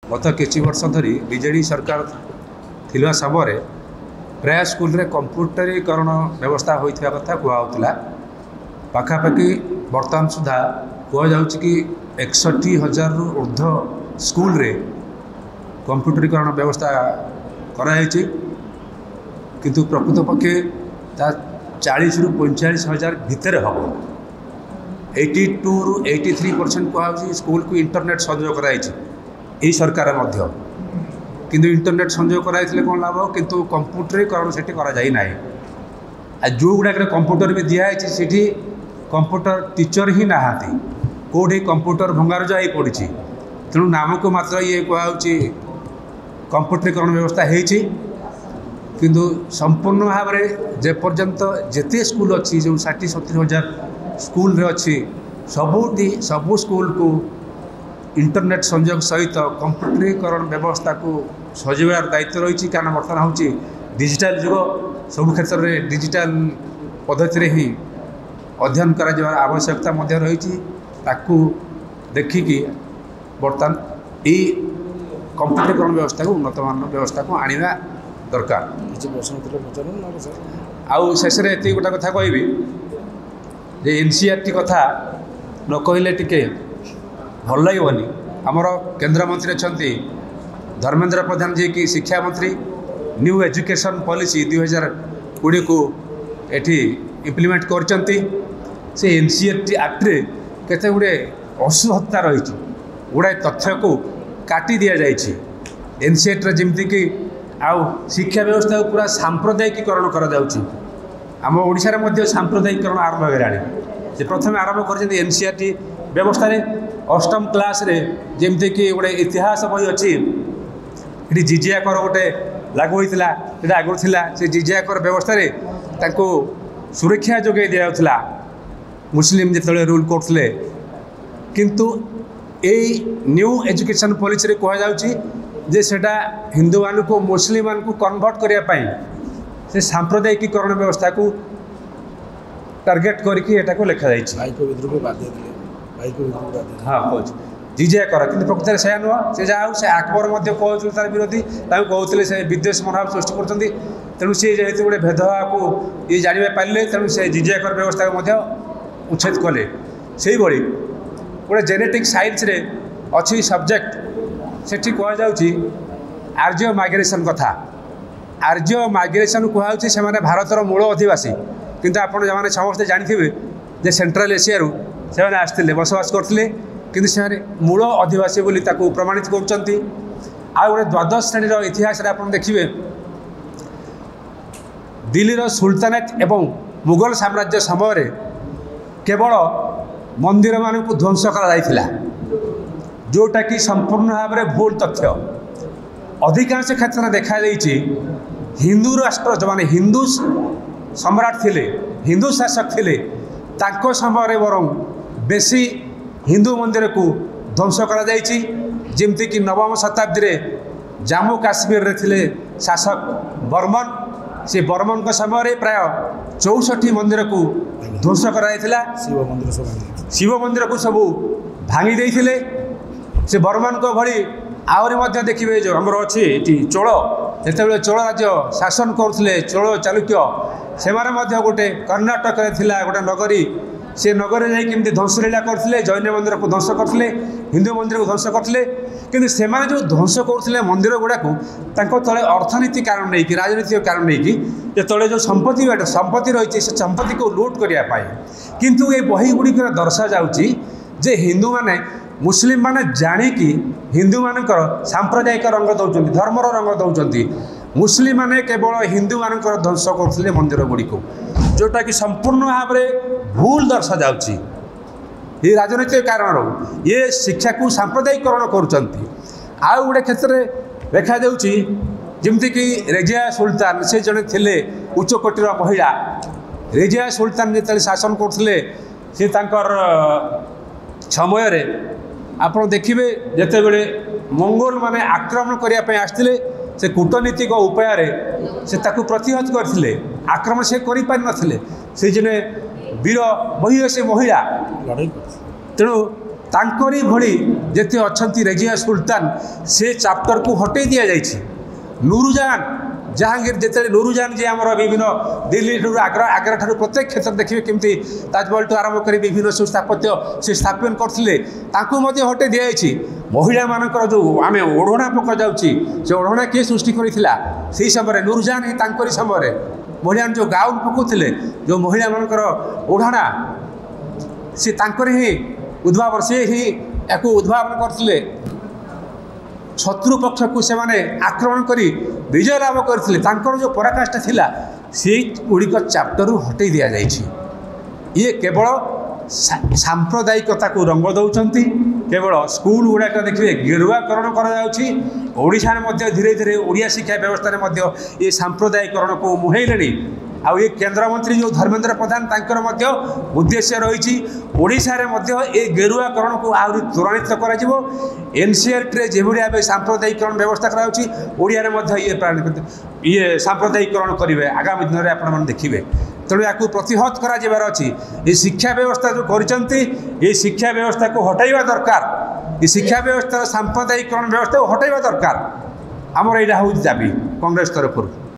गत किसी वर्ष धरी बीजेडी सरकार थिलवा समय प्राय स्कूल रे कंप्यूटरीकरण व्यवस्था होता कथा कहला पाखापाखि बर्तमान सुधा कहुँ कि 61,000 रु ऊर्ध्व स्कूल रे कंप्यूटरीकरण व्यवस्था कराई किंतु प्रकृत पक्षे 40 रु 45,000 भितर हम 82 रु 83% कहूँ स्कूल को इंटरनेट संयोग कराई यही सरकार मध्य किंतु इंटरनेट संयोग कराई कौन लाभ किंतु कंप्यूटरीकरण से ना जो गुड़ाक कंप्यूटर भी दिखाई से कंप्यूटर टीचर ही नहांती कौटी कंप्यूटर भंगारुजा हो पड़ी तेणु नाम को मात्र ये कहूँ कंप्यूटरीकरण व्यवस्था होती किंतु संपूर्ण भाव में जेपर्यंत जिते स्कूल अच्छी जो 60-70,000 स्कूल अच्छी सबू स्कूल को इंटरनेट संयोग सहित कंप्यूटरीकरण व्यवस्था को सजाइबार दायित्व रही कारण बर्तमान हूँ डिजिटल जुग सब क्षेत्र में डिजिटल पद्धति ही अध्ययन कर आवश्यकता रही देखिकी बर्तमान यही कंप्यूटरीकरण व्यवस्था को उन्नत मान व्यवस्था को आनिबा दरकार आउ शेष ये गोटे कथा कहबी जे एनसीईआरटी कथा न कहले टिके भल लगनी आमर केन्द्रमंत्री अच्छा धर्मेंद्र प्रधान जी की शिक्षा मंत्री न्यू एजुकेशन पॉलिसी 2020 को एठी इम्प्लीमेंट करचंती से एनसीईआरटी एक्ट रे केते गुडे असुहत्ता रही गुड़ाए तथ्य को काटी दि जाइए एनसीईआरटी जमती कि आउ शिक्षा व्यवस्था को पूरा सांप्रदायिकीकरण कम ओडिशा सांप्रदायिकरण आरंभ होगा प्रथम आरंभ कर एनसीईआरटी व्यवस्था रे अष्टम क्लास रे जमती कि गोटे इतिहास बही अच्छी ये जिजिया कर गोटे लागू होता आगुरी से जिजिया कर व्यवस्था रे तांको सुरक्षा जोगे दिया मुस्लिम जिते रूल करते किंतु यही न्यू एजुकेशन पॉलिसी रे कहुच्छी जे सेटा हिंदू मान को मुस्लिम मान को कन्वर्ट करने से सांप्रदायिकीकरण व्यवस्था को टार्गेट करके लिखा हाँ कौच जिजिया कर कि प्रकृत में सैया नुह से जहाँ से आकबर कहते तार विरोधी कहते से विद्वेष मनोभाव सृष्टि कर तेणु सी जेहेतु गोटे भेदभाव को ये जानवा पारे तेणु से जिजिया कर व्यवस्था को उच्छेद कले से गोटे जेनेटिक साइंस रे अच्छी सब्जेक्ट से कहुच्छी आर्य माइग्रेशन कथा आर्य माइग्रेशन कहुच्छी से भारतर मूल अधिवासी किंतु आप समस्ते जानते जे सेंट्रल एशिया से आसते बसवास करते किंतु से मूल अधिवासी बोली प्रमाणित कर गोटे द्वादश श्रेणी इतिहास आप देखिए दिल्लीर सुल्तानेट एवं मुगल साम्राज्य समय केवल मंदिर मान को ध्वंस कर जोटा कि संपूर्ण भाव में भूल तथ्य अधिकांश क्षेत्र में देखा हिंदू राष्ट्र जो मैंने हिंदू सम्राट थिले हिंदू शासक थिले तांको समय बरं बेसी हिंदू मंदिर को ध्वंस करमती कि नवम शताब्दी रे जम्मू काश्मीर रे थिले शासक बर्मन से बर्मन को समय प्राय 64 मंदिर को ध्वंस कराइला शिव मंदिर को सब भांगी देइथिले से बर्मन को भली आहरी देखिए जो आमर अच्छी चोल जिते चोल राज्य शासन करते चोल चालुक्य से गोटे कर्णाटक गोटे नगरी से नगरी जाकि ध्वंस लीला करते जैन मंदिर को ध्वंस करते हिंदू मंदिर को ध्वंस करते किंतु से जो ध्वंस करते मंदिर गुड़ा को तले अर्थनीति कारण नहीं कि राजनीतिक कारण नहीं कि तले जो संपत्ति रही से संपत्ति को लुट करने किंतु ये बही गुड़िक दर्शा जाऊँगी जे हिंदू माने मुस्लिम माने जानिकी हिंदू मानकर सांप्रदायिक रंग दौरान धर्मर रंग दौरान मुस्लिम माने केवल हिंदू मानकर ध्वंस करते मंदिर गुड़ी को जोटा कि संपूर्ण भाव में भूल दर्शा जाऊँगी ये राजनीतिक कारण ये शिक्षा को सांप्रदायिकरण कर गोटे क्षेत्र में देखा जमती कि रेजिया सुल्तान से जड़े थे उच्च कोटीर महिला रेजिया सुल्तान जो शासन करते सी समय आप देखिए जिते बड़े मंगोल माने आक्रमण करने आसते से कूटनीतिक उपाय से प्रतिहत करते आक्रमण से कर वीर बहिषी महिला तेणु तांकरी भली जेते अच्छी रेजिया सुल्तान से चैप्टर को हटई दि जाइए। नूरजान जहांगीर जिते नूरजान जी आम विभिन्न दिल्ली आग्रा आग्रा ठार प्रत्येक क्षेत्र देखिए केमती ताजमहल टू आरंभ कर विभिन्न स्थापत्य से स्थापन करते हटे दि जाइए। महिला मानकर जो आम ओढ़णा पक जाऊँगी से ओढ़णा किए सृष्टि करता से समय नूरजान ही तांकरी समय महिला जो गाउन पकाउले जो महिला मानकर ओढ़णा से तांकरी ही उद्भावन से ही या उद्भावन करते शत्रु पक्ष को से आक्रमण कर विजय लाभ करते जो पराकाष्ठा थिला से गुड़िक चैप्टर हटई दि जाइए। ये केवल सांप्रदायिकता को रंग दौरान केवल स्कूल गुड़ाक देखिए गेरुआकरण कर धीरे धीरे ओडिया शिक्षा व्यवस्था ये सांप्रदायिकरण को मुहैले। आउ ये केन्द्रमंत्री जो धर्मेंद्र प्रधान तांकर उद्देश्य रही ये गेरुआकरण को आहरी त्वरान्वित कर एनसीईआरटी जो भाव सांप्रदायिकरण व्यवस्था कराया ये सांप्रदायिकरण करेंगे आगामी दिन में आपण देखिए। तेणु या प्रतिहत कर शिक्षा व्यवस्था जो कर शिक्षा व्यवस्था को हटाइवा दरकार। ये शिक्षा व्यवस्था सांप्रदायिकरण व्यवस्था को हटाइवा दरकार। आमर यहाँ हूँ दाबी कांग्रेस तरफ।